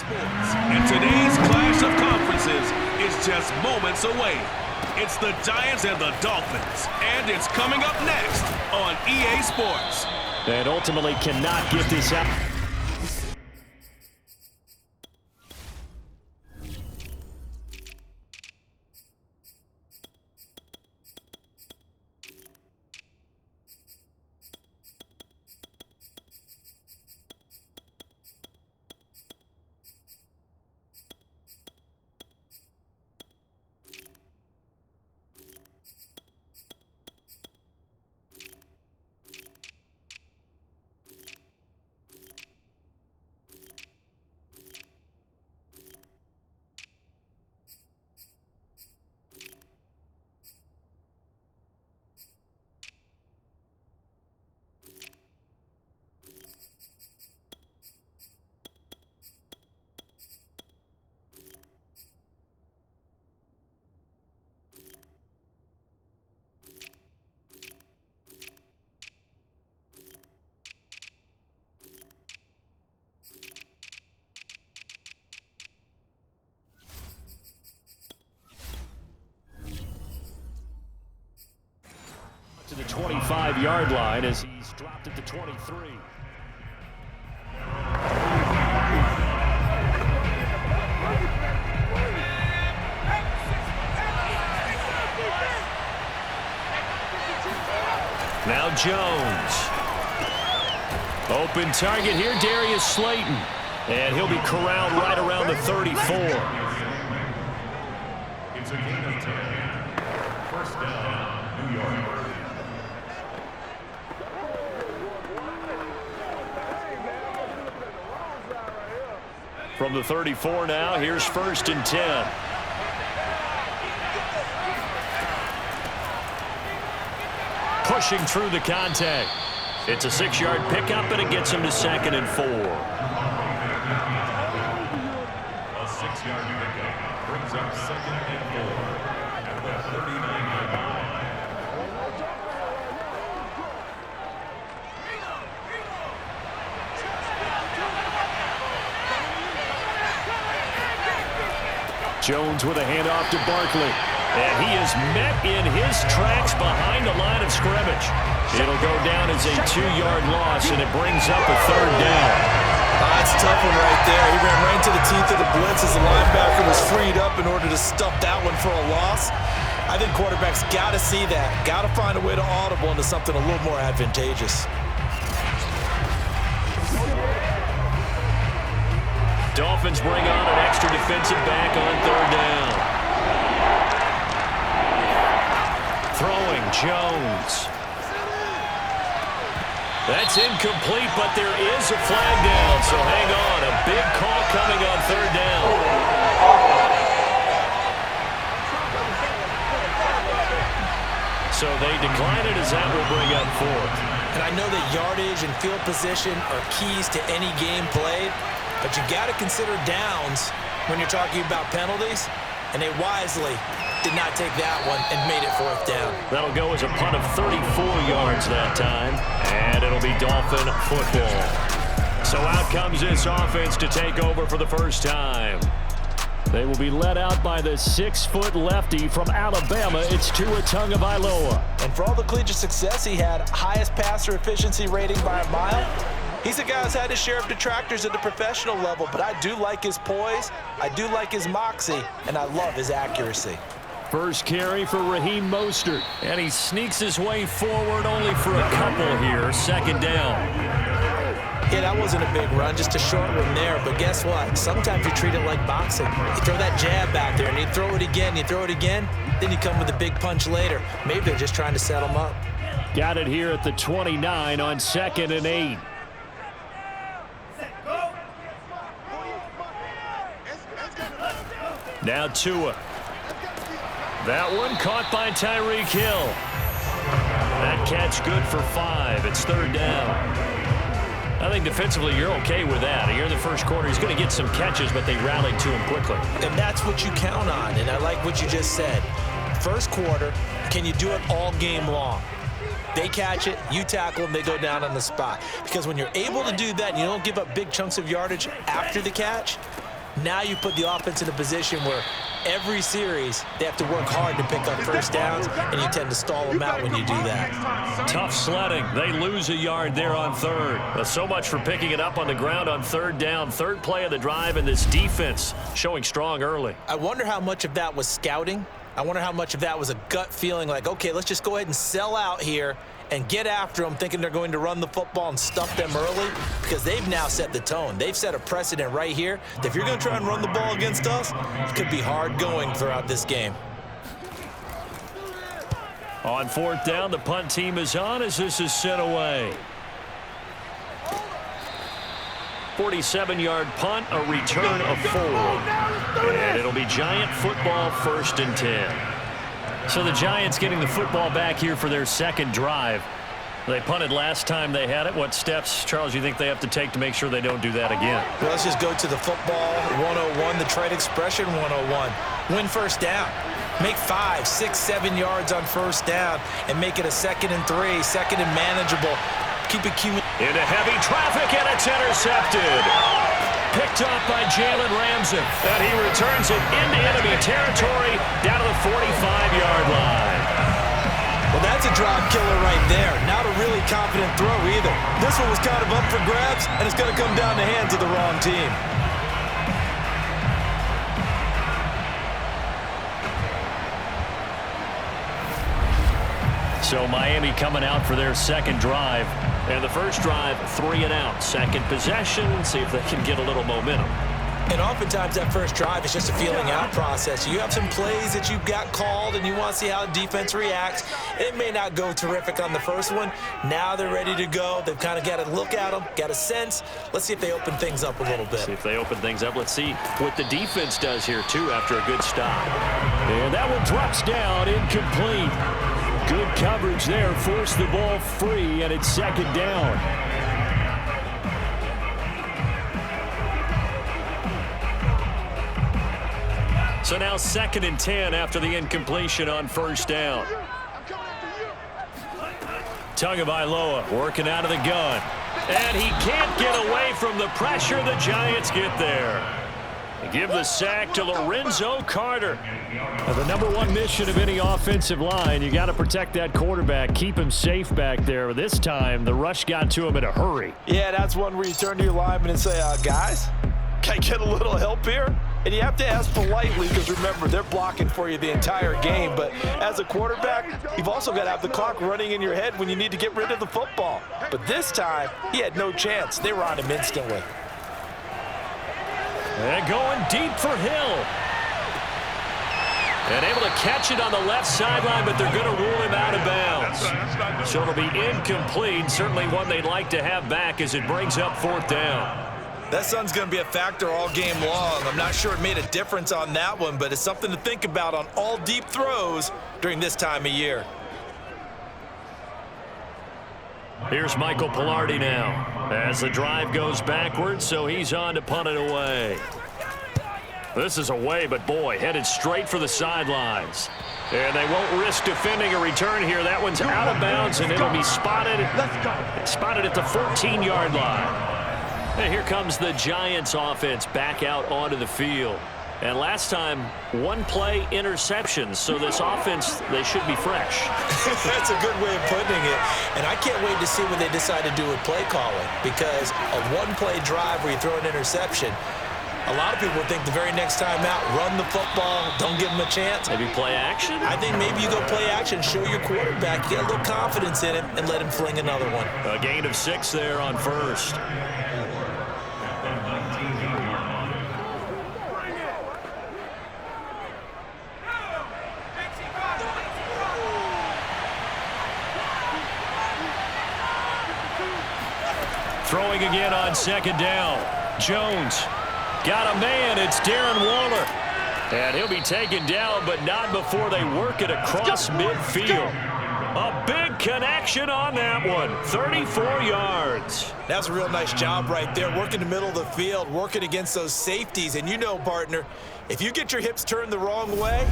Sports, and today's clash of conferences is just moments away. It's the Giants and the Dolphins, and it's coming up next on EA Sports. And ultimately cannot get this out. To the 25-yard line as he's dropped at the 23. Now Jones. Open target here, Darius Slayton. And he'll be corralled right around the 34. It's a gain of 10. First down, New York. From the 34 now, here's 1st and 10. Pushing through the contact. It's a 6-yard pickup, and it gets him to 2nd and 4. A 6-yard pickup brings up 2nd and 4 at the 39-yard line. Jones with a handoff to Barkley. And he is met in his tracks behind the line of scrimmage. It'll go down as a 2-yard loss, and it brings up a 3rd down. That's a tough one right there. He ran right into the teeth of the blitz as the linebacker was freed up in order to stuff that one for a loss. I think quarterbacks got to see that. Got to find a way to audible into something a little more advantageous. Dolphins bring on an extra defensive back on 3rd down. Throwing Jones. That's incomplete, but there is a flag down, so hang on. A big call coming on 3rd down. So they decline it as that will bring up 4th. And I know that yardage and field position are keys to any game played, but you got to consider downs when you're talking about penalties, and they wisely did not take that one and made it 4th down. That'll go as a punt of 34 yards that time, and it'll be Dolphin football. So out comes this offense to take over for the first time. They will be led out by the 6-foot lefty from Alabama. It's Tua Tagovailoa. And for all the collegiate success he had, highest passer efficiency rating by a mile, he's a guy who's had his share of detractors at the professional level, but I do like his poise, I do like his moxie, and I love his accuracy. First carry for Raheem Mostert, and he sneaks his way forward only for a couple here. 2nd down. Yeah, that wasn't a big run, just a short one there, but guess what? Sometimes you treat it like boxing. You throw that jab out there, and you throw it again, then you come with a big punch later. Maybe they're just trying to set him up. Got it here at the 29 on 2nd and 8. Now Tua. That one caught by Tyreek Hill. That catch good for 5. It's 3rd down. I think defensively you're okay with that. Here in the first quarter, he's going to get some catches, but they rallied to him quickly. And that's what you count on, and I like what you just said. First quarter, can you do it all game long? They catch it, you tackle them, they go down on the spot. Because when you're able to do that and you don't give up big chunks of yardage after the catch, Now you put the offense in a position where every series they have to work hard to pick up first downs, and you tend to stall them out when you do that. Tough sledding. They lose a yard there on third. So much for picking it up on the ground on third down. Third play of the drive, and this defense showing strong early. I wonder how much of that was scouting. I wonder how much of that was a gut feeling like, okay, let's just go ahead and sell out here and get after them, thinking they're going to run the football and stuff them early, because they've now set the tone. They've set a precedent right here that if you're going to try and run the ball against us, it could be hard going throughout this game. On fourth down, the punt team is on as this is sent away. 47-yard punt, a return of 4. And it'll be Giant football, 1st and 10. So the Giants getting the football back here for their second drive. They punted last time they had it. What steps, Charles, you think they have to take to make sure they don't do that again? Well, let's just go to the football 101, the trade expression 101. Win first down. Make 5, 6, 7 yards on first down and make it a 2nd and 3, 2nd and manageable. Keep it cumulative. Into heavy traffic, and it's intercepted. Picked up by Jalen Ramsey. And he returns it into enemy territory down to the 45-yard line. Well, that's a drive killer right there. Not a really confident throw either. This one was kind of up for grabs, and it's going to come down the hands of the wrong team. So Miami coming out for their second drive. And the first drive, 3 and out. Second possession, see if they can get a little momentum. And oftentimes that first drive is just a feeling out process. You have some plays that you've got called and you want to see how the defense reacts. It may not go terrific on the first one. Now they're ready to go. They've kind of got to look at them, got a sense. Let's see if they open things up a little bit. See if they open things up. Let's see what the defense does here, too, after a good stop. And that one drops down, incomplete. Good coverage there, forced the ball free, and it's 2nd down. So now 2nd and 10 after the incompletion on first down. Tagovailoa working out of the gun. And he can't get away from the pressure. The Giants get there. They give the sack to Lorenzo Carter. Now, the number one mission of any offensive line, you got to protect that quarterback, keep him safe back there. This time, the rush got to him in a hurry. Yeah, that's one where you turn to your lineman and say, guys, can I get a little help here? And you have to ask politely because, remember, they're blocking for you the entire game. But as a quarterback, you've also got to have the clock running in your head when you need to get rid of the football. But this time, he had no chance. They were on him instantly. And going deep for Hill. And able to catch it on the left sideline, but they're going to rule him out of bounds. So it'll be incomplete. Certainly one they'd like to have back as it brings up 4th down. That sun's going to be a factor all game long. I'm not sure it made a difference on that one, but it's something to think about on all deep throws during this time of year. Here's Michael Pilardi now as the drive goes backwards, so he's on to punt it away. This is away, but boy, headed straight for the sidelines. And they won't risk defending a return here. That one's out of bounds, and it'll be spotted at the 14-yard line. And here comes the Giants offense back out onto the field. And last time, one-play interceptions. So this offense, they should be fresh. That's a good way of putting it. And I can't wait to see what they decide to do with play calling. Because a one-play drive where you throw an interception, a lot of people would think the very next time out, run the football, don't give them a chance. Maybe play action? I think maybe you go play action, show your quarterback, get a little confidence in him, and let him fling another one. A gain of 6 there on first. Throwing again on 2nd down. Jones got a man. It's Darren Waller. And he'll be taken down, but not before they work it across midfield. A big connection on that one. 34 yards. That's a real nice job right there. Working the middle of the field, working against those safeties. And you know, partner, if you get your hips turned the wrong way,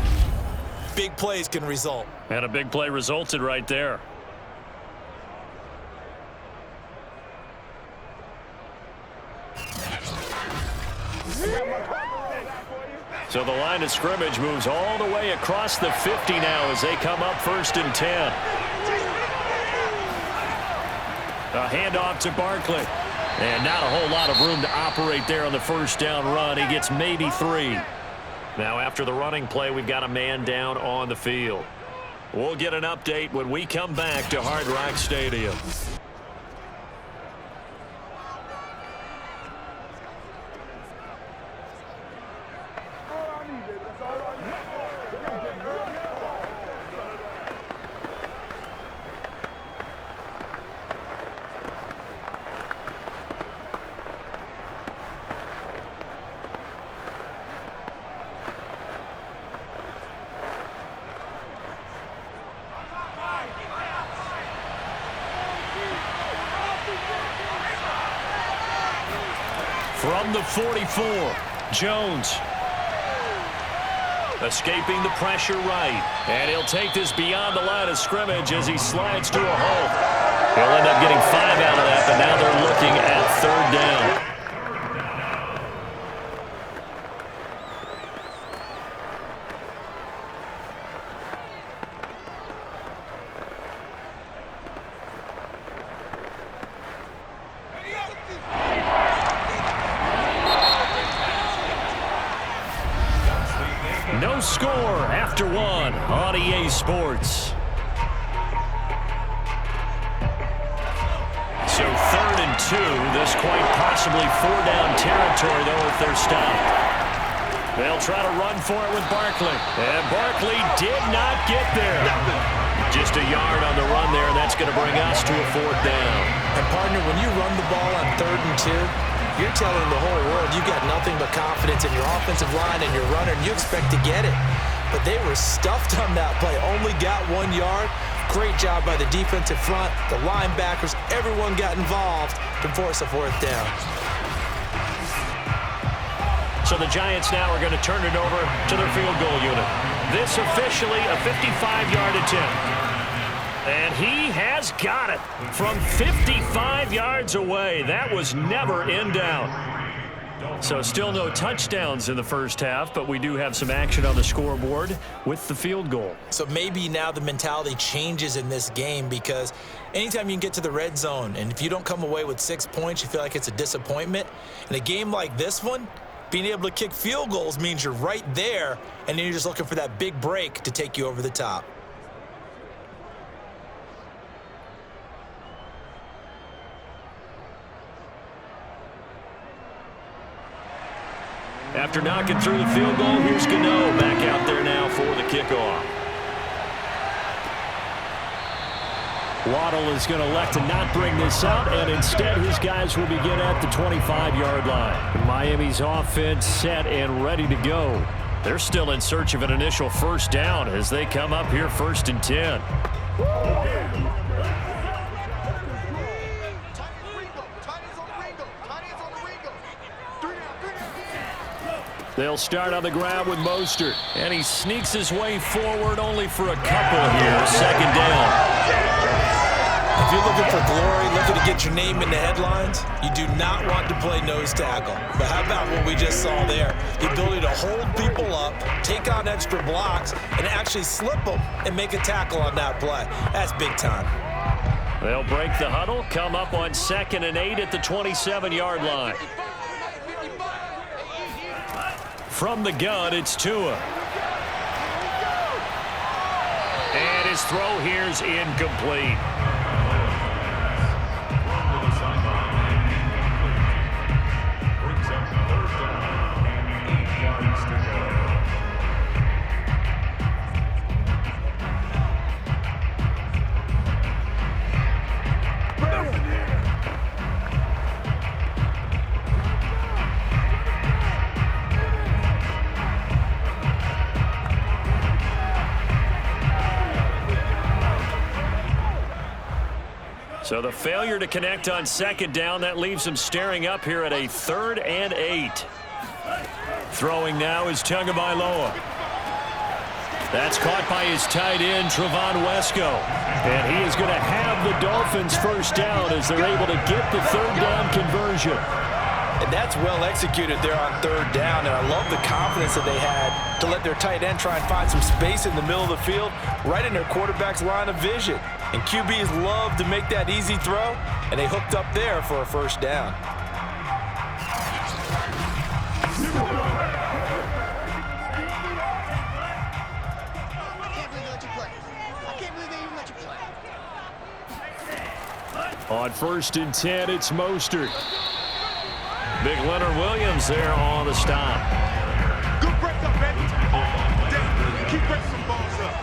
big plays can result. And a big play resulted right there. So the line of scrimmage moves all the way across the 50 now as they come up 1st and 10. A handoff to Barkley. And not a whole lot of room to operate there on the first down run. He gets maybe 3. Now after the running play, we've got a man down on the field. We'll get an update when we come back to Hard Rock Stadium. From the 44, Jones. Escaping the pressure right. And he'll take this beyond the line of scrimmage as he slides to a hole. He'll end up getting 5 out of that, but now they're looking at 3rd down. No score after 1 on EA Sports. So 3rd and 2. This quite possibly 4-down territory, though, if they're stopped. They'll try to run for it with Barkley. And Barkley did not get there. Just a yard on the run there, and that's going to bring us to a 4th down. And, partner, when you run the ball on 3rd and 2, you're telling the whole world you got nothing but confidence in your offensive line and your runner, and you expect to get it. But they were stuffed on that play. Only got 1 yard. Great job by the defensive front, the linebackers. Everyone got involved to force a 4th down. So the Giants now are going to turn it over to their field goal unit. This officially a 55-yard attempt. And he has got it from 55 yards away. That was never in doubt. So still no touchdowns in the first half, but we do have some action on the scoreboard with the field goal. So maybe now the mentality changes in this game, because anytime you can get to the red zone, and if you don't come away with 6 points, you feel like it's a disappointment. In a game like this one, being able to kick field goals means you're right there, and then you're just looking for that big break to take you over the top. After knocking through the field goal, here's Gano back out there now for the kickoff. Waddle is going to elect to not bring this out, and instead his guys will begin at the 25-yard line. Miami's offense set and ready to go. They're still in search of an initial 1st down as they come up here 1st and 10. They'll start on the ground with Mostert. And he sneaks his way forward only for a couple here. 2nd down. If you're looking for glory, looking to get your name in the headlines, you do not want to play nose tackle. But how about what we just saw there? The ability to hold people up, take on extra blocks, and actually slip them and make a tackle on that play. That's big time. They'll break the huddle, come up on 2nd and 8 at the 27-yard line. From the gun, it's Tua. And his throw here's incomplete. Brings up 3rd down and 8 yards to go. So the failure to connect on 2nd down, that leaves him staring up here at a 3rd and 8. Throwing now is Tagovailoa. That's caught by his tight end, Trevon Wesco. And he is going to have the Dolphins 1st down as they're able to get the 3rd down conversion. And that's well executed there on third down, and I love the confidence that they had to let their tight end try and find some space in the middle of the field, right in their quarterback's line of vision. And QBs love to make that easy throw, and they hooked up there for a first down. On 1st and 10, it's Mostert. Big Leonard Williams there on the stop. Good break up, baby. Dave, keep breaking some balls up.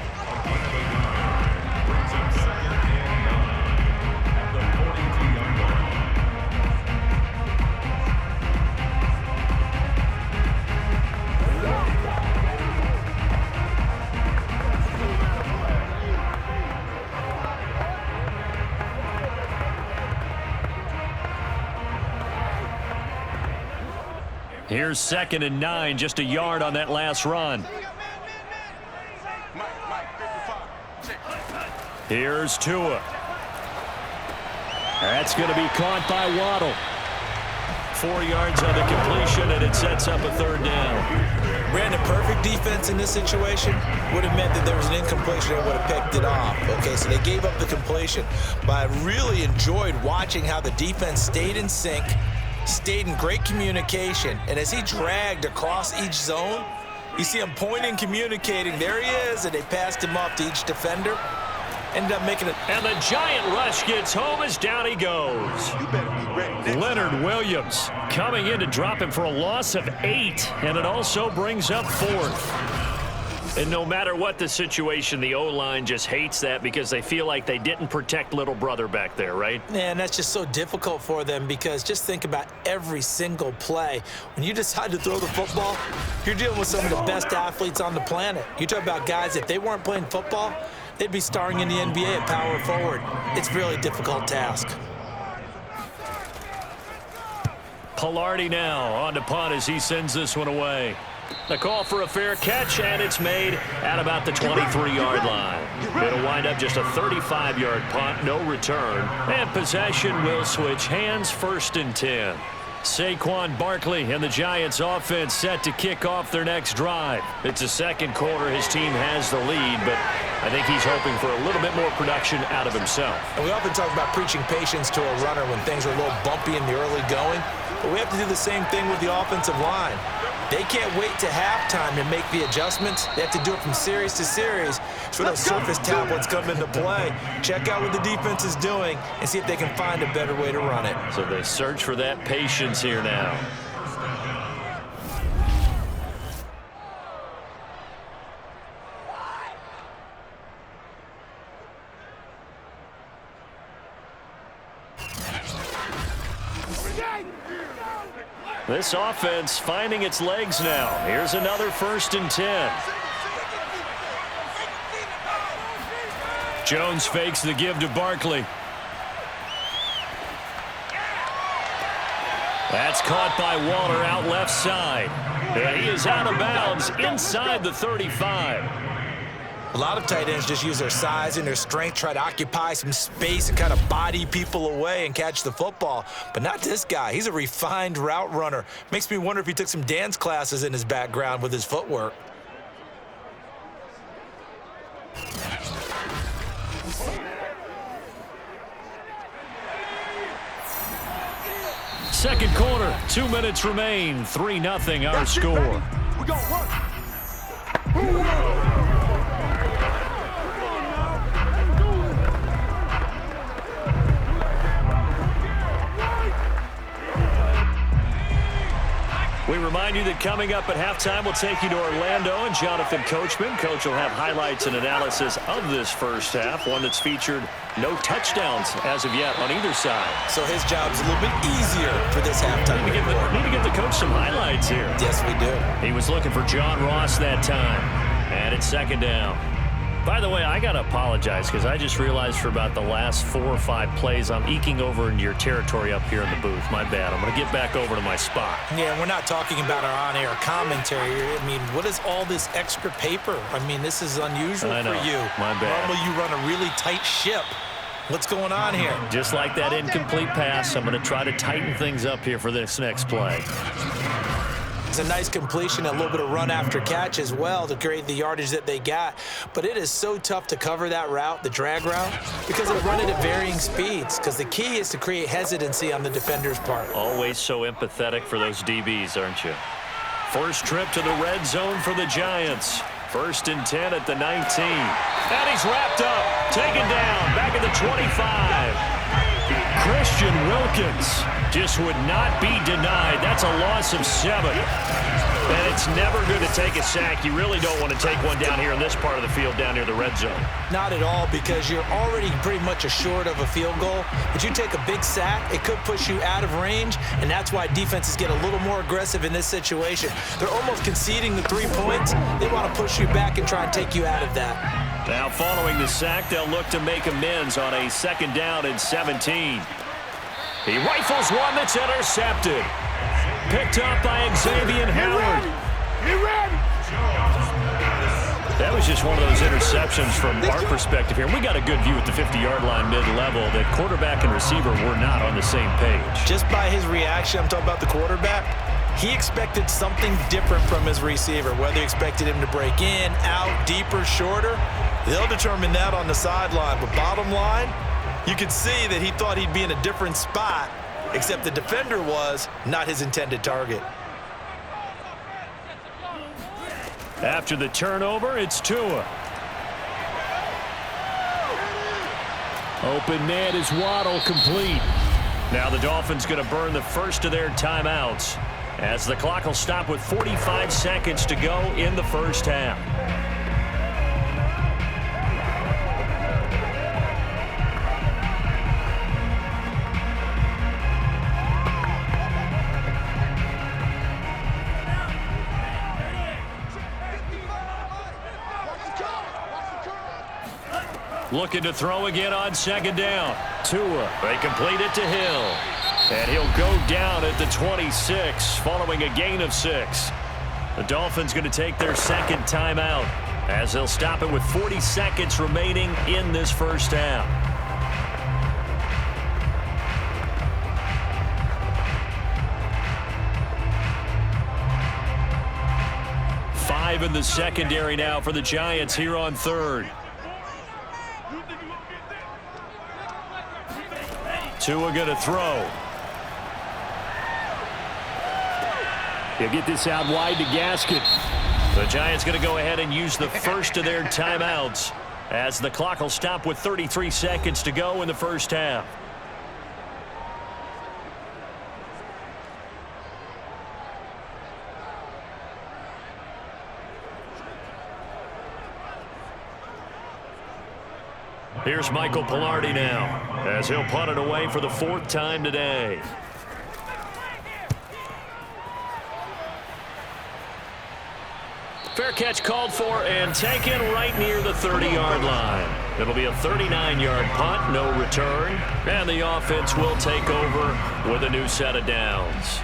Brings up 2nd and 9 at the 42-yard line. Here's 2nd and 9, just a yard on that last run. Here's Tua. That's going to be caught by Waddle. 4 yards on the completion, and it sets up a third down. Brandon, perfect defense in this situation would have meant that there was an incompletion and would have picked it off. Okay, so they gave up the completion. But I really enjoyed watching how the defense stayed in sync, stayed in great communication, and as he dragged across each zone, you see him pointing, communicating. There he is, and they passed him off to each defender. Ended up making it. And the giant rush gets home as down he goes. You better be ready. Leonard Williams coming in to drop him for a loss of 8, and it also brings up 4th. And no matter what the situation, the O-line just hates that because they feel like they didn't protect little brother back there, right? Yeah, and that's just so difficult for them because just think about every single play. When you decide to throw the football, you're dealing with some of the best athletes on the planet. You talk about guys, if they weren't playing football, they'd be starring in the NBA at power forward. It's a really difficult task. Pilardi now on to punt as he sends this one away. The call for a fair catch, and it's made at about the 23-yard line. It'll wind up just a 35-yard punt, no return. And possession will switch hands, 1st and 10. Saquon Barkley and the Giants offense set to kick off their next drive. It's the second quarter. His team has the lead, but I think he's hoping for a little bit more production out of himself. And we often talk about preaching patience to a runner when things are a little bumpy in the early going, but we have to do the same thing with the offensive line. They can't wait to halftime to make the adjustments. They have to do it from series to series. So those surface tablets come into play. Check out what the defense is doing and see if they can find a better way to run it. So they search for that patience here now. This offense finding its legs now. Here's another 1st and 10. Jones fakes the give to Barkley. That's caught by Waller out left side. And he is out of bounds inside the 35. A lot of tight ends just use their size and their strength, try to occupy some space and kind of body people away and catch the football. But not this guy. He's a refined route runner. Makes me wonder if he took some dance classes in his background with his footwork. Second quarter, 2 minutes remain. 3-0 our score. We gonna work. We remind you that coming up at halftime, we'll take you to Orlando and Jonathan Coachman. Coach will have highlights and analysis of this first half, one that's featured no touchdowns as of yet on either side. So his job's a little bit easier for this halftime. Need to give the coach some highlights here. Yes, we do. He was looking for John Ross that time, and it's 2nd down. By the way, I got to apologize because I just realized for about the last 4 or 5 plays, I'm eking over into your territory up here in the booth. My bad. I'm going to get back over to my spot. Yeah, we're not talking about our on-air commentary. I mean, what is all this extra paper? I mean, this is unusual for you. My bad. Normally you run a really tight ship. What's going on here? Just like that incomplete pass, I'm going to try to tighten things up here for this next play. It's a nice completion, a little bit of run after catch as well to create the yardage that they got. But it is so tough to cover that route, the drag route, because they run it at varying speeds. Because the key is to create hesitancy on the defender's part. Always so empathetic for those DBs, aren't you? First trip to the red zone for the Giants. 1st and 10 at the 19. And he's wrapped up, taken down, back at the 25. Christian Wilkins just would not be denied. That's a loss of 7. And it's never good to take a sack. You really don't want to take one down here in this part of the field down near the red zone. Not at all, because you're already pretty much assured of a field goal. But you take a big sack, it could push you out of range, and that's why defenses get a little more aggressive in this situation. They're almost conceding the 3 points. They want to push you back and try and take you out of that. Now following the sack, they'll look to make amends on a 2nd down and 17. He rifles one that's intercepted. Picked up by Xavier Howard. That was just one of those interceptions from our perspective here. We got a good view at the 50-yard line mid-level that quarterback and receiver were not on the same page. Just by his reaction, I'm talking about the quarterback, he expected something different from his receiver, whether he expected him to break in, out, deeper, shorter. They'll determine that on the sideline. But bottom line, you could see that he thought he'd be in a different spot, except the defender was not his intended target. After the turnover, it's Tua. Open man is Waddle, complete. Now the Dolphins going to burn the first of their timeouts as the clock will stop with 45 seconds to go in the first half. Looking to throw again on 2nd down. Tua, they complete it to Hill. And he'll go down at the 26 following a gain of 6. The Dolphins going to take their 2nd timeout as they'll stop it with 40 seconds remaining in this first half. Five in the secondary now for the Giants here on 3rd. Tua going to throw. He'll get this out wide to Gaskin. The Giants going to go ahead and use the first of their timeouts as the clock will stop with 33 seconds to go in the first half. Here's Michael Pilardi now as he'll punt it away for the 4th time today. Fair catch called for and taken right near the 30-yard line. It'll be a 39-yard punt, no return, and the offense will take over with a new set of downs.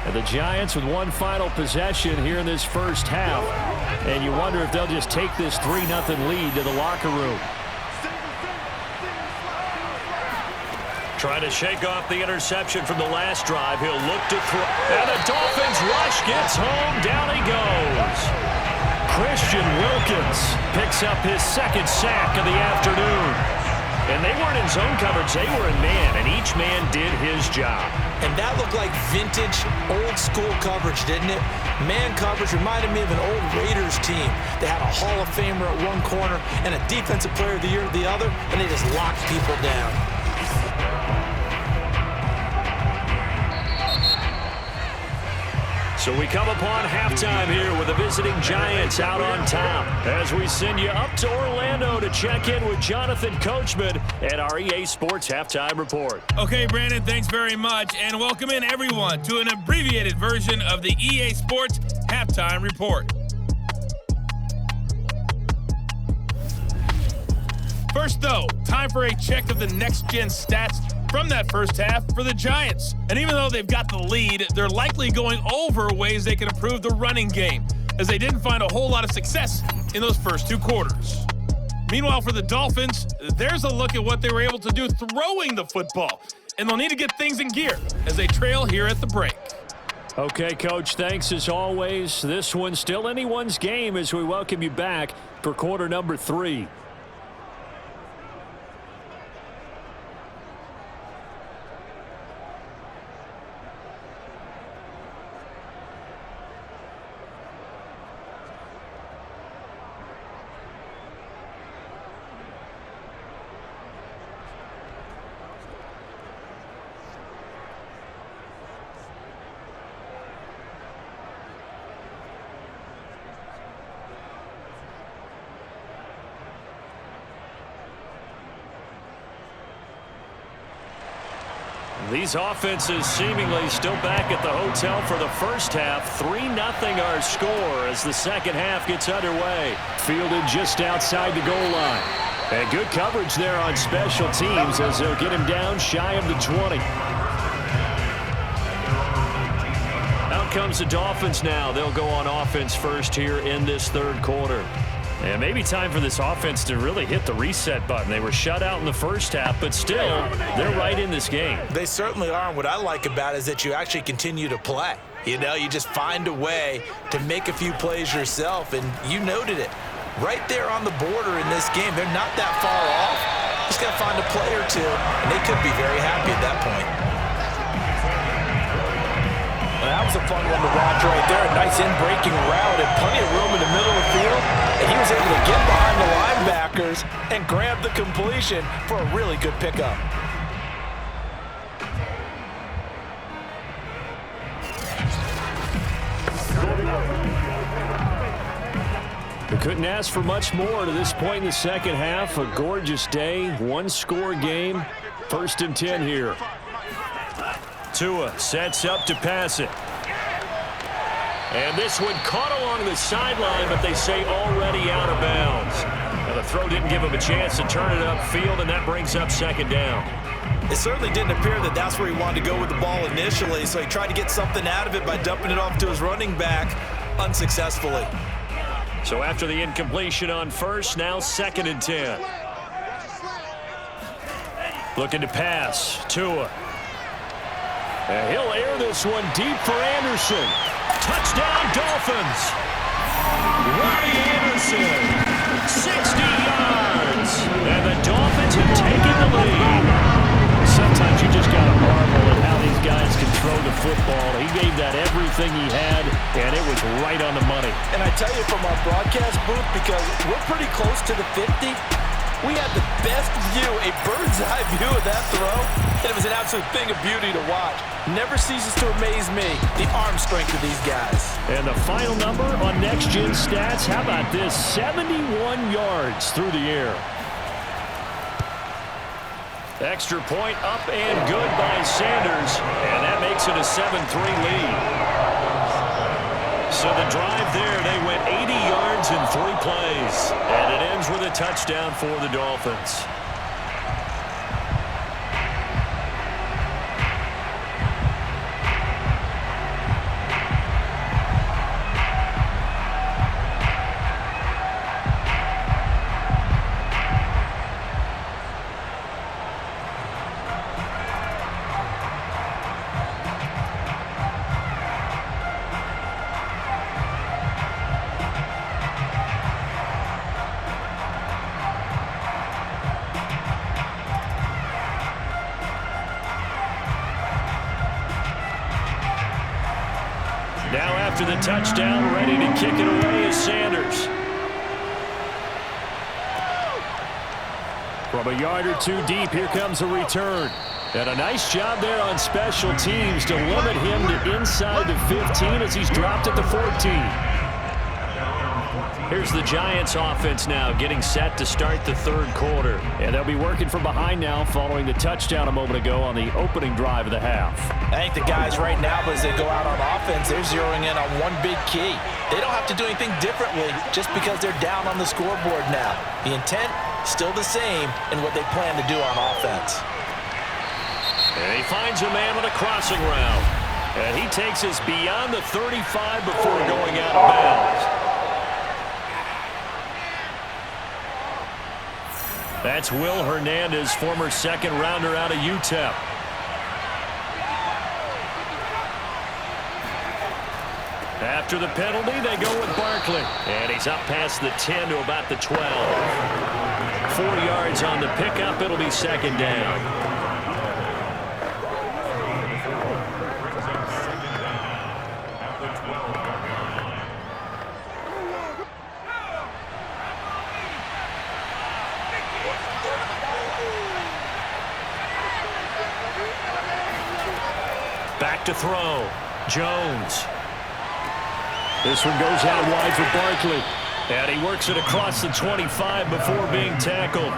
And the Giants with one final possession here in this first half, and you wonder if they'll just take this 3-0 lead to the locker room. Trying to shake off the interception from the last drive. He'll look to throw. And the Dolphins rush gets home. Down he goes. Christian Wilkins picks up his 2nd sack of the afternoon. And they weren't in zone coverage. They were in man, and each man did his job. And that looked like vintage, old-school coverage, didn't it? Man coverage reminded me of an old Raiders team. They had a Hall of Famer at one corner and a Defensive Player of the Year at the other, and they just locked people down. So we come upon halftime here with the visiting Giants out on top as we send you up to Orlando to check in with Jonathan Coachman at our EA Sports Halftime Report. Okay, Brandon, thanks very much, and welcome in everyone to an abbreviated version of the EA Sports Halftime Report. First, though, time for a check of the next-gen stats from that first half for the Giants. And even though they've got the lead, they're likely going over ways they can improve the running game, as they didn't find a whole lot of success in those first 2 quarters. Meanwhile, for the Dolphins, there's a look at what they were able to do throwing the football. And they'll need to get things in gear as they trail here at the break. Okay, Coach, thanks as always. This one's still anyone's game as we welcome you back for quarter number 3. These offenses seemingly still back at the hotel for the first half. 3-0 our score as the second half gets underway. Fielded just outside the goal line. And good coverage there on special teams as they'll get him down shy of the 20. Out comes the Dolphins now. They'll go on offense first here in this third quarter. And maybe time for this offense to really hit the reset button. They were shut out in the first half, but still, they're right in this game. They certainly are, and what I like about it is that you actually continue to play. You know, you just find a way to make a few plays yourself, and you noted it. Right there on the border in this game, they're not that far off. Just got to find a play or two, and they could be very happy at that point. That was a fun one to watch right there. A nice in-breaking route and plenty of room in the middle of the field. And he was able to get behind the linebackers and grab the completion for a really good pickup. We couldn't ask for much more to this point in the second half. A gorgeous day, one-score game. 1st and 10 here. Tua sets up to pass it. And this one caught along the sideline, but they say already out of bounds. Now the throw didn't give him a chance to turn it upfield, and that brings up 2nd down. It certainly didn't appear that that's where he wanted to go with the ball initially, so he tried to get something out of it by dumping it off to his running back unsuccessfully. So after the incompletion on first, now 2nd and 10. Looking to pass. Tua. And he'll air this one deep for Anderson. Touchdown, Dolphins. Robbie Anderson, 60 yards. And the Dolphins have taken the lead. Sometimes you just got to marvel at how these guys can throw the football. He gave that everything he had, and it was right on the money. And I tell you, from our broadcast booth, because we're pretty close to the 50, we had the best view, a bird's-eye view of that throw, and it was an absolute thing of beauty to watch. Never ceases to amaze me, the arm strength of these guys. And the final number on Next Gen Stats, how about this? 71 yards through the air. Extra point up and good by Sanders, and that makes it a 7-3 lead. So the drive there, they went 80 yards in 3 plays, and it ends with a touchdown for the Dolphins. Now after the touchdown, ready to kick it away is Sanders. From a yard or two deep, here comes a return. And a nice job there on special teams to limit him to inside the 15 as he's dropped at the 14. Here's the Giants offense now getting set to start the third quarter. And they'll be working from behind now following the touchdown a moment ago on the opening drive of the half. I think the guys right now, as they go out on offense, they're zeroing in on one big key. They don't have to do anything differently just because they're down on the scoreboard now. The intent, still the same in what they plan to do on offense. And he finds a man on a crossing route. And he takes us beyond the 35 before going out of bounds. That's Will Hernandez, former second-rounder out of UTEP. After the penalty, they go with Barkley. And he's up past the 10 to about the 12. 4 yards on the pickup. It'll be second down. Back to throw. Jones. This one goes out wide for Barkley. And he works it across the 25 before being tackled.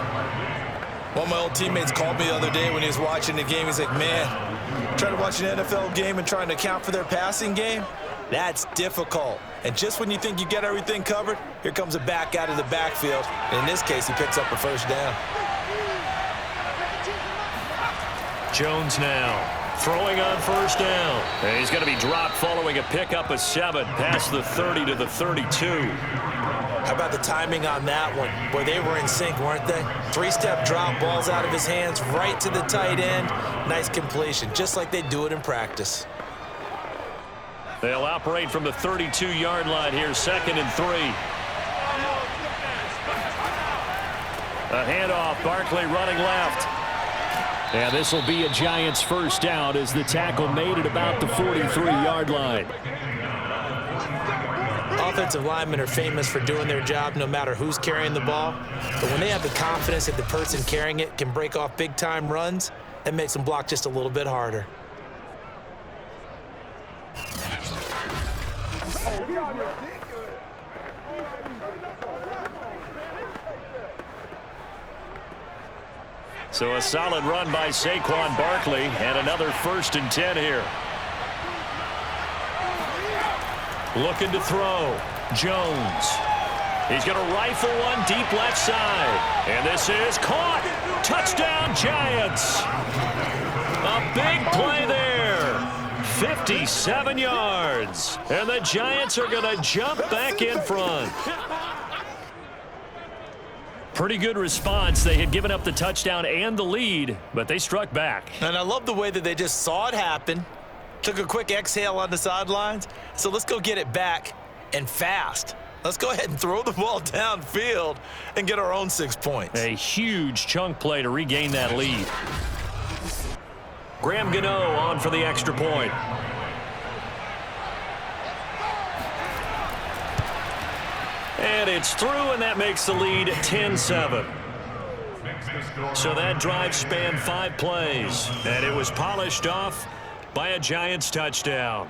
One of my old teammates called me the other day when he was watching the game. He's like, man, trying to watch an NFL game and trying to account for their passing game? That's difficult. And just when you think you get everything covered, here comes a back out of the backfield. And in this case, he picks up a first down. Jones now. Throwing on first down. And he's going to be dropped following a pickup of 7 past the 30 to the 32. How about the timing on that one? Boy, they were in sync, weren't they? 3-step drop, balls out of his hands, right to the tight end. Nice completion, just like they do it in practice. They'll operate from the 32-yard line here, 2nd and 3. A handoff, Barkley running left. And this will be a Giants first down as the tackle made at about the 43-yard line. Offensive linemen are famous for doing their job no matter who's carrying the ball. But when they have the confidence that the person carrying it can break off big-time runs, that makes them block just a little bit harder. So a solid run by Saquon Barkley and another 1st and 10 here. Looking to throw. Jones. He's going to rifle one deep left side. And this is caught. Touchdown, Giants. A big play there. 57 yards. And the Giants are going to jump back in front. Pretty good response. They had given up the touchdown and the lead, but they struck back. And I love the way that they just saw it happen, took a quick exhale on the sidelines. So let's go get it back and fast. Let's go ahead and throw the ball downfield and get our own 6 points. A huge chunk play to regain that lead. Graham Gano on for the extra point. And it's through, and that makes the lead 10-7. So that drive spanned 5 plays, and it was polished off by a Giants touchdown.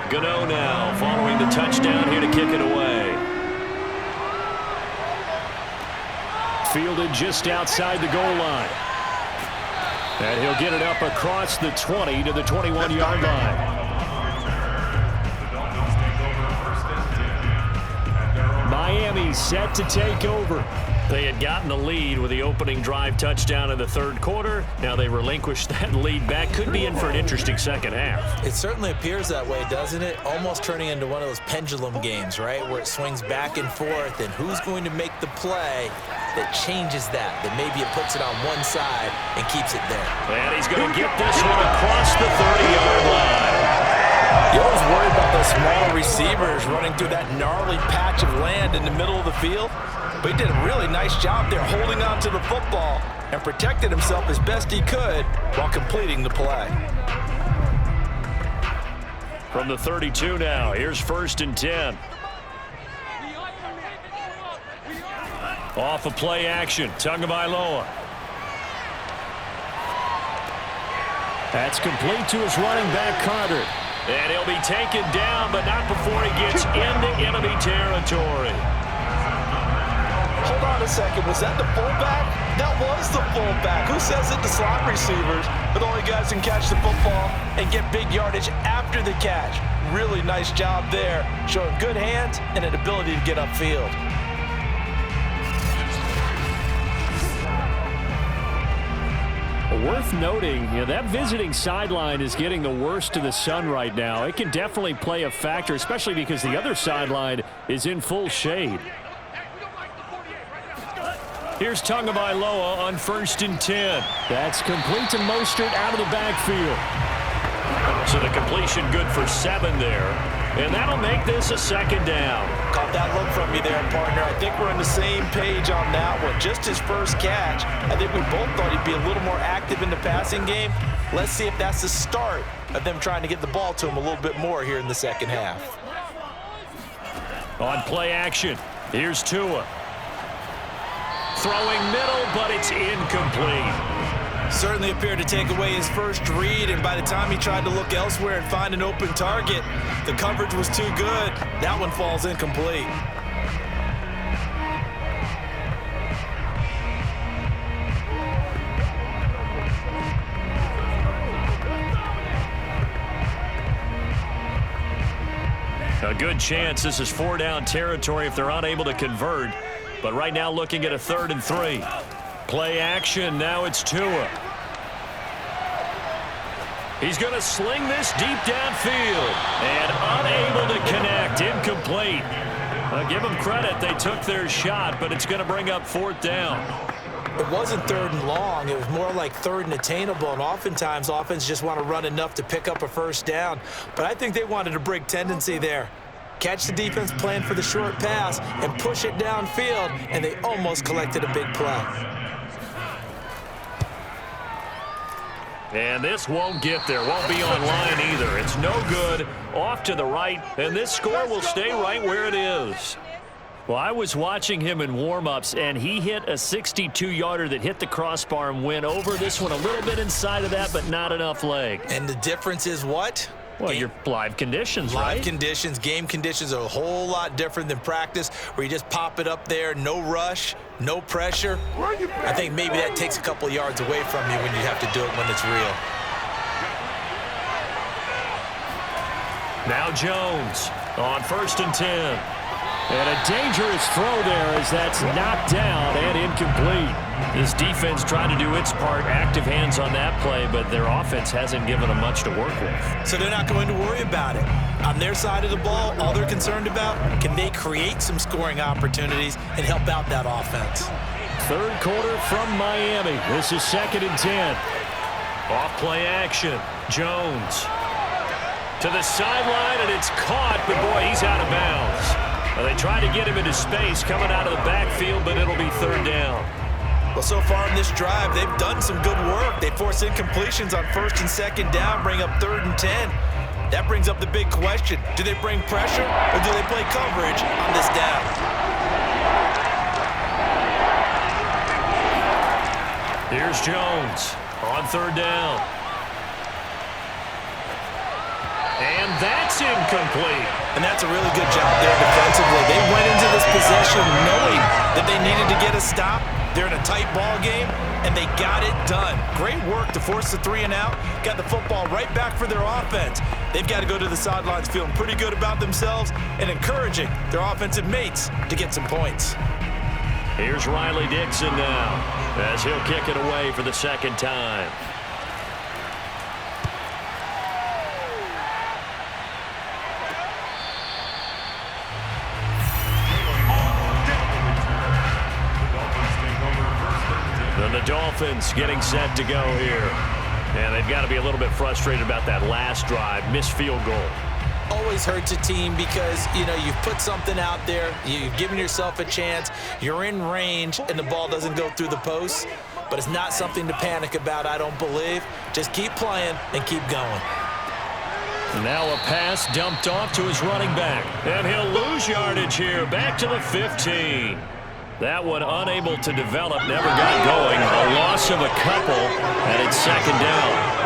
Gano now following the touchdown here to kick it away. Fielded just outside the goal line. And he'll get it up across the 20 to the 21-yard line. Miami set to take over. They had gotten the lead with the opening drive touchdown in the 3rd quarter. Now they relinquished that lead back. Could be in for an interesting second half. It certainly appears that way, doesn't it? Almost turning into one of those pendulum games, right? Where it swings back and forth, and who's going to make the play that changes that maybe it puts it on one side and keeps it there. And he's going to get this one across the 30-yard line. You always worry about those small receivers running through that gnarly patch of land in the middle of the field. But he did a really nice job there holding on to the football and protected himself as best he could while completing the play. From the 32 now, here's 1st and 10. Off of play action, Tagovailoa. That's complete to his running back, Carter. And he'll be taken down, but not before he gets into enemy territory. hold on a second. Was that the fullback? That was the fullback. Who says it? The slot receivers are the only guys who can catch the football and get big yardage after the catch. Really nice job there, showing good hands and an ability to get upfield. Worth noting, that visiting sideline is getting the worst of the sun right now. It can definitely play a factor, especially because the other sideline is in full shade. Here's Tagovailoa on 1st and 10. That's complete to Mostert out of the backfield. So the completion good for 7 there. And that'll make this a 2nd down. Caught that look from you there, partner. I think we're on the same page on that one. Just his first catch. I think we both thought he'd be a little more active in the passing game. Let's see if that's the start of them trying to get the ball to him a little bit more here in the second half. On play action, here's Tua. Throwing middle, but it's incomplete. Certainly appeared to take away his first read, and by the time he tried to look elsewhere and find an open target, the coverage was too good. That one falls incomplete. A good chance this is 4-down territory if they're unable to convert. But right now looking at a 3rd and 3. Play action, now it's Tua. He's going to sling this deep downfield. And unable to connect, incomplete. Give them credit, they took their shot, but it's going to bring up 4th down. It wasn't 3rd and long. It was more like 3rd and attainable, and oftentimes offense just want to run enough to pick up a 1st down. But I think they wanted a break tendency there. Catch the defense playing for the short pass and push it downfield, and they almost collected a big play. And this won't get there, won't be online either. It's no good, off to the right, and this score will stay right where it is. Well, I was watching him in warm-ups, and he hit a 62-yarder that hit the crossbar and went over. This one a little bit inside of that, but not enough leg. And the difference is what? Well, your live conditions, right? Live conditions, game conditions are a whole lot different than practice, where you just pop it up there, no rush, no pressure. I think maybe that takes a couple yards away from you when you have to do it when it's real. Now Jones on 1st and 10. And a dangerous throw there as that's knocked down and incomplete. This defense trying to do its part, active hands on that play, but their offense hasn't given them much to work with. So they're not going to worry about it. On their side of the ball, all they're concerned about, can they create some scoring opportunities and help out that offense? 3rd quarter from Miami. This is 2nd and 10. Off play action. Jones to the sideline, and it's caught, but boy, he's out of bounds. They try to get him into space coming out of the backfield, but it'll be 3rd down. Well, so far in this drive, they've done some good work. They force incompletions on 1st and 2nd down, bring up 3rd and 10. That brings up the big question. Do they bring pressure, or do they play coverage on this down? Here's Jones on 3rd down. And that's incomplete. And that's a really good job there defensively. They went into this possession knowing that they needed to get a stop. They're in a tight ball game, and they got it done. Great work to force the 3 and out. Got the football right back for their offense. They've got to go to the sidelines feeling pretty good about themselves and encouraging their offensive mates to get some points. Here's Riley Dixon now as he'll kick it away for the 2nd time. The Dolphins getting set to go here. And they've got to be a little bit frustrated about that last drive, missed field goal. Always hurts a team because, you've put something out there, you've given yourself a chance, you're in range, and the ball doesn't go through the posts. But it's not something to panic about, I don't believe. Just keep playing and keep going. Now a pass dumped off to his running back. And he'll lose yardage here, back to the 15. That one unable to develop, never got going. A loss of a couple, and it's 2nd down.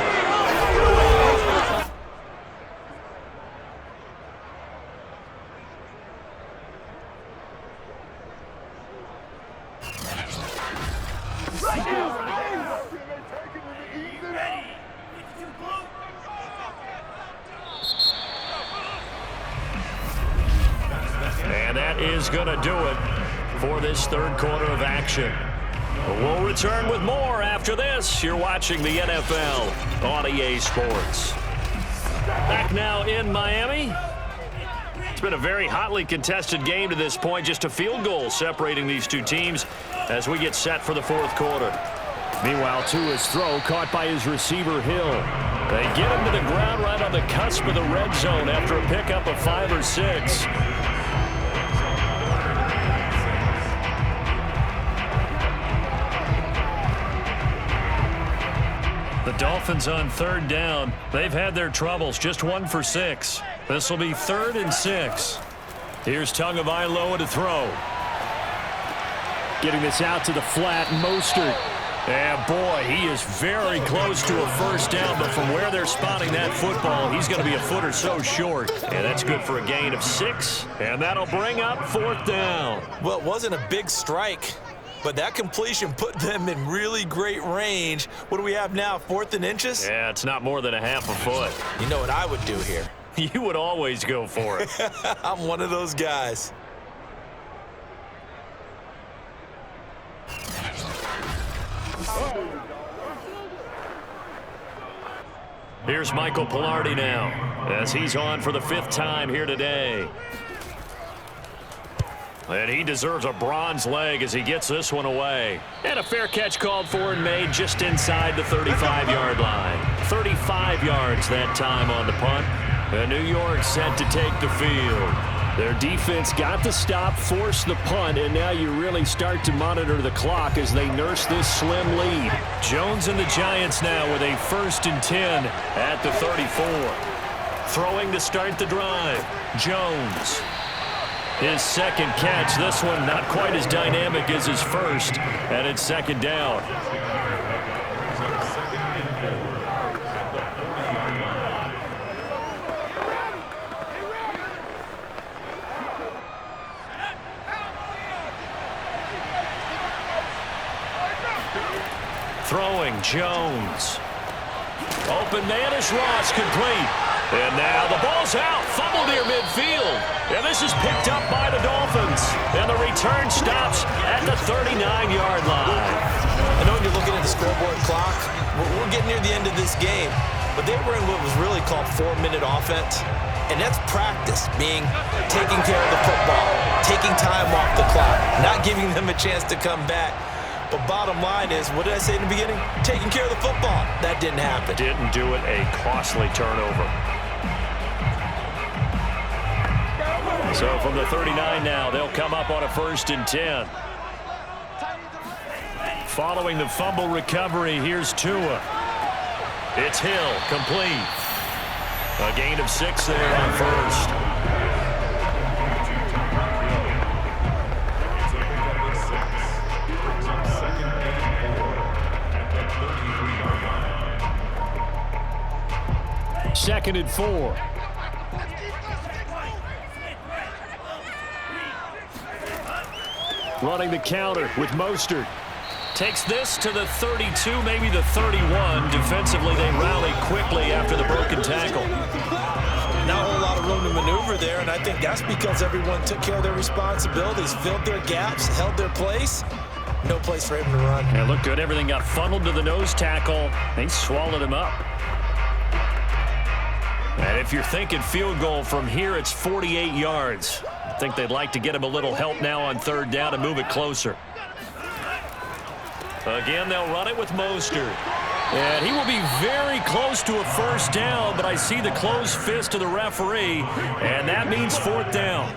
And that is going to do it for this third quarter of action. We'll return with more after this. You're watching the NFL on EA Sports. Back now in Miami. It's been a very hotly contested game to this point. Just a field goal separating these two teams as we get set for the fourth quarter. Meanwhile, Tua's throw caught by his receiver, Hill. They get him to the ground right on the cusp of the red zone after a pickup of 5 or 6. The Dolphins on third down. They've had their troubles, just 1 for 6. This will be 3rd and 6. Here's Tagovailoa to throw. Getting this out to the flat, Mostert. And boy, he is very close to a first down, but from where they're spotting that football, he's going to be a foot or so short. And that's good for a gain of 6, and that'll bring up 4th down. Well, it wasn't a big strike, but that completion put them in really great range. What do we have now, 4th and inches? Yeah, it's not more than a half a foot. You know what I would do here? You would always go for it. I'm one of those guys. Here's Michael Pilardi now as he's on for the 5th time here today. And he deserves a bronze leg as he gets this one away. And a fair catch called for and made just inside the 35-yard line. 35 yards that time on the punt. And New York set to take the field. Their defense got the stop, forced the punt, and now you really start to monitor the clock as they nurse this slim lead. Jones and the Giants now with a 1st and 10 at the 34. Throwing to start the drive. Jones. His 2nd catch. This one not quite as dynamic as his first, and it's 2nd down. Throwing, Jones. Open man is Ross, complete. And now the ball's out, fumbled near midfield. And this is picked up by the Dolphins. And the return stops at the 39-yard line. I know when you're looking at the scoreboard clock, we're getting near the end of this game. But they were in what was really called 4-minute offense. And that's practice, being taking care of the football, taking time off the clock, not giving them a chance to come back. But bottom line is, what did I say in the beginning? Taking care of the football. That didn't happen. Didn't do it, a costly turnover. So from the 39 now, they'll come up on a 1st and 10. Following the fumble recovery, here's Tua. It's Hill, complete. A gain of 6 there on 1st. Second and 4. Running the counter with Mostert. Takes this to the 32, maybe the 31. Defensively, they rally quickly after the broken tackle. Not a whole lot of room to maneuver there, and I think that's because everyone took care of their responsibilities, filled their gaps, held their place. No place for him to run. Yeah, looked good. Everything got funneled to the nose tackle. They swallowed him up. And if you're thinking field goal from here, it's 48 yards. I think they'd like to get him a little help now on 3rd down and move it closer. Again, they'll run it with Mostert. And he will be very close to a 1st down, but I see the closed fist of the referee, and that means 4th down.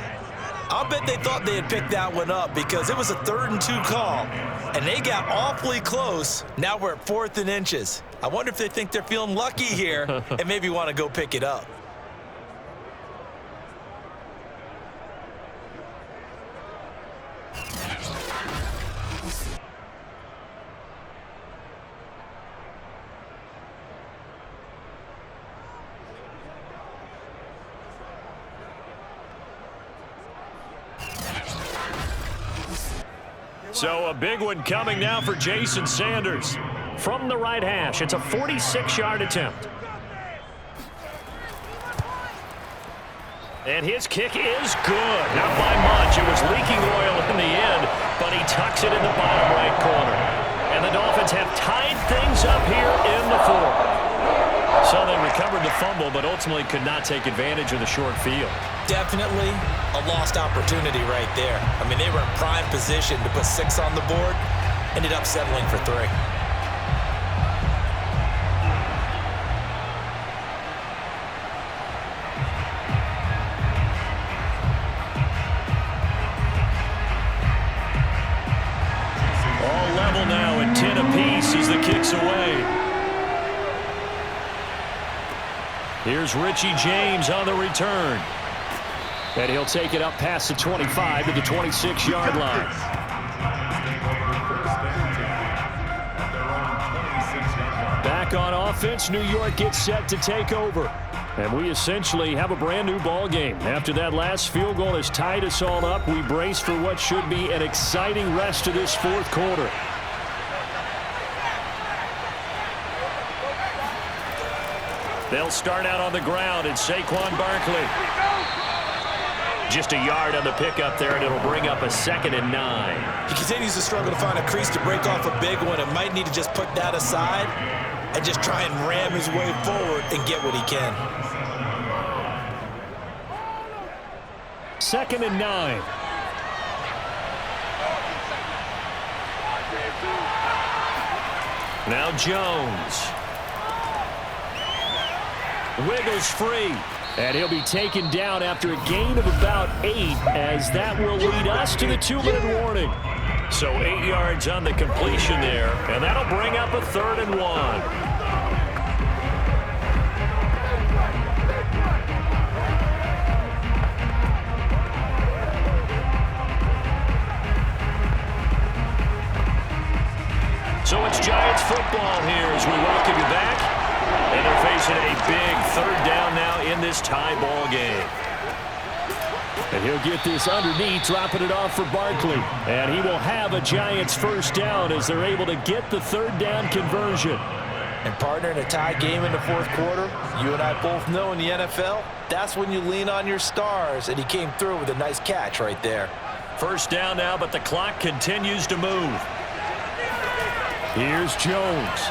I'll bet they thought they had picked that one up because it was a 3rd and 2 call, and they got awfully close. Now we're at 4th and inches. I wonder if they think they're feeling lucky here and maybe want to go pick it up. So a big one coming now for Jason Sanders. From the right hash, it's a 46-yard attempt. And his kick is good. Not by much. It was leaking oil in the end, but he tucks it in the bottom right corner. And the Dolphins have tied things up here in the fourth. So they recovered the fumble, but ultimately could not take advantage of the short field. Definitely a lost opportunity right there. I mean, they were in prime position to put 6 on the board, ended up settling for 3. All level now at 10 apiece as the kick's away. Here's Richie James on the return. And he'll take it up past the 25 to the 26-yard line. Back on offense, New York gets set to take over. And we essentially have a brand new ball game. After that last field goal has tied us all up, we brace for what should be an exciting rest of this fourth quarter. They'll start out on the ground, and Saquon Barkley. Just a yard on the pickup there, and it'll bring up a 2nd and 9. He continues to struggle to find a crease to break off a big one and might need to just put that aside and just try and ram his way forward and get what he can. 2nd and 9. Now Jones. Wiggles free. And he'll be taken down after a gain of about 8, as that will lead us to the 2-minute warning. So 8 yards on the completion there, and that'll bring up a 3rd and 1. So it's Giants football here as we welcome you back. And they're facing a big 3rd down now in this tie ball game. And he'll get this underneath, dropping it off for Barkley. And he will have a Giants 1st down as they're able to get the 3rd down conversion. And partner, in a tie game in the fourth quarter, you and I both know in the NFL, that's when you lean on your stars. And he came through with a nice catch right there. 1st down now, but the clock continues to move. Here's Jones.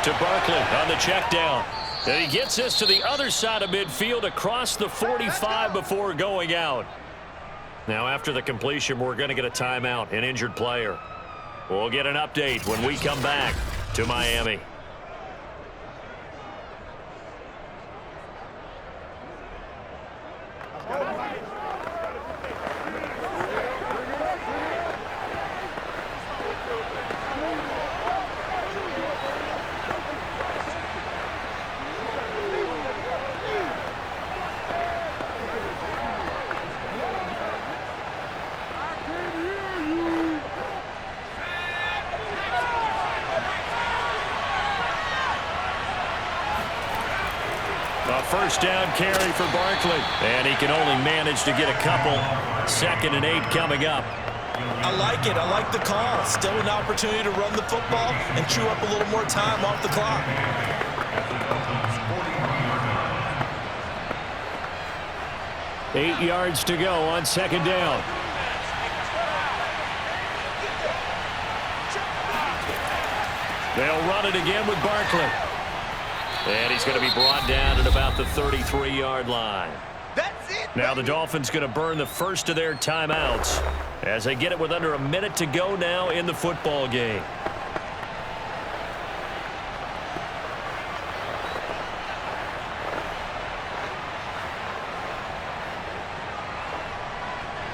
To Barkley on the check down. And he gets this to the other side of midfield across the 45 before going out. Now after the completion, we're going to get a timeout, an injured player. We'll get an update when we come back to Miami. A 1st down carry for Barkley. And he can only manage to get a couple. 2nd and 8 coming up. I like it. I like the call. Still an opportunity to run the football and chew up a little more time off the clock. Eight yards to go on 2nd down. They'll run it again with Barkley. And he's going to be brought down at about the 33-yard line. That's it. Now the Dolphins going to burn the first of their timeouts as they get it with under a minute to go now in the football game.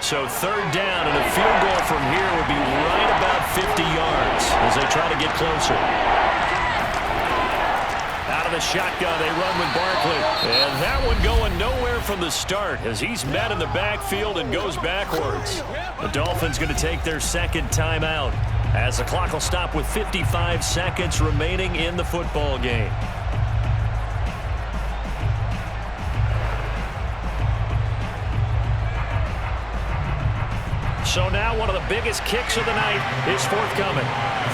So 3rd down, and a field goal from here would be right about 50 yards as they try to get closer. Out of the shotgun, they run with Barkley. And that one going nowhere from the start as he's met in the backfield and goes backwards. The Dolphins going to take their 2nd timeout as the clock will stop with 55 seconds remaining in the football game. So now one of the biggest kicks of the night is forthcoming.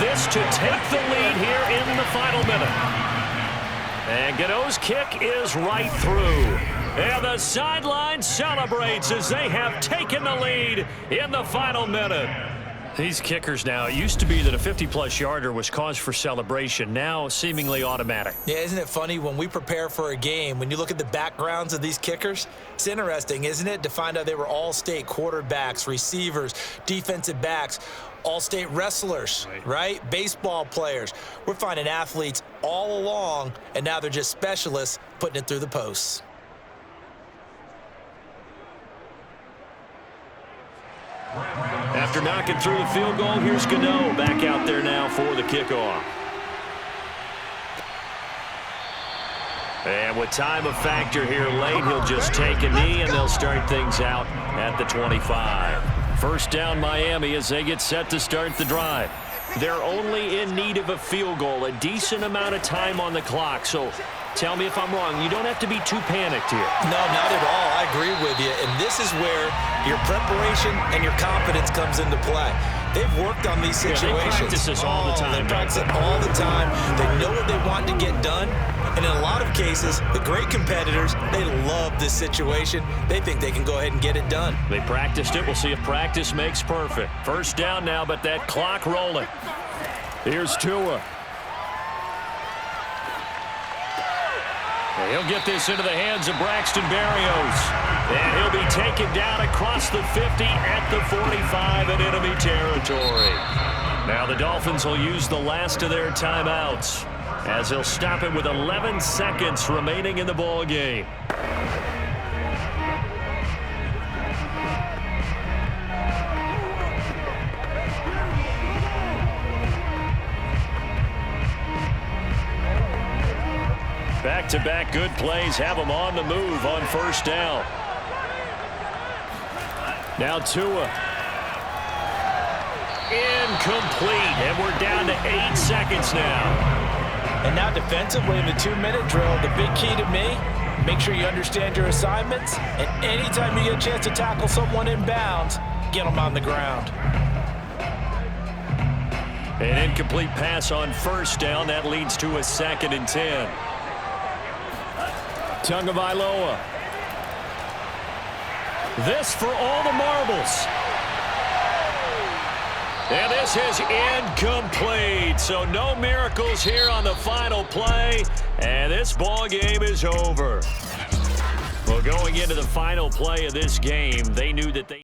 This to take the lead here in the final minute. And Godot's kick is right through. And the sideline celebrates as they have taken the lead in the final minute. These kickers now, it used to be that a 50-plus yarder was cause for celebration. Now seemingly automatic. Yeah, isn't it funny when we prepare for a game, when you look at the backgrounds of these kickers, it's interesting, isn't it, to find out they were all-state quarterbacks, receivers, defensive backs, all-state wrestlers, right? Baseball players. We're finding athletes all along, and now they're just specialists putting it through the posts. After knocking through the field goal, here's Godot back out there now for the kickoff. And with time a factor here late, he'll just take a knee and they'll start things out at the 25. First down Miami as they get set to start the drive. They're only in need of a field goal, a decent amount of time on the clock. So tell me if I'm wrong. You don't have to be too panicked here. No, not at all. I agree with you. And this is where your preparation and your confidence comes into play. They've worked on these situations. Yeah, they practice this all the time. They practice it all the time. They know what they want to get done. And in a lot of cases, the great competitors, they love this situation. They think they can go ahead and get it done. They practiced it. We'll see if practice makes perfect. First down now, but that clock rolling. Here's Tua. He'll get this into the hands of Braxton Berrios. And he'll be taken down across the 50 at the 45 in enemy territory. Now the Dolphins will use the last of their timeouts as they'll stop it with 11 seconds remaining in the ball game. Back-to-back good plays have them on the move on first down. Now Tua. Incomplete, and we're down to 8 seconds now. And now defensively in the 2-minute drill, the big key to me, make sure you understand your assignments, and anytime you get a chance to tackle someone in bounds, get them on the ground. An incomplete pass on first down. That leads to a 2nd and 10. Tagovailoa. This for all the marbles. And this is incomplete. So no miracles here on the final play. And this ball game is over. Well, going into the final play of this game, they knew that they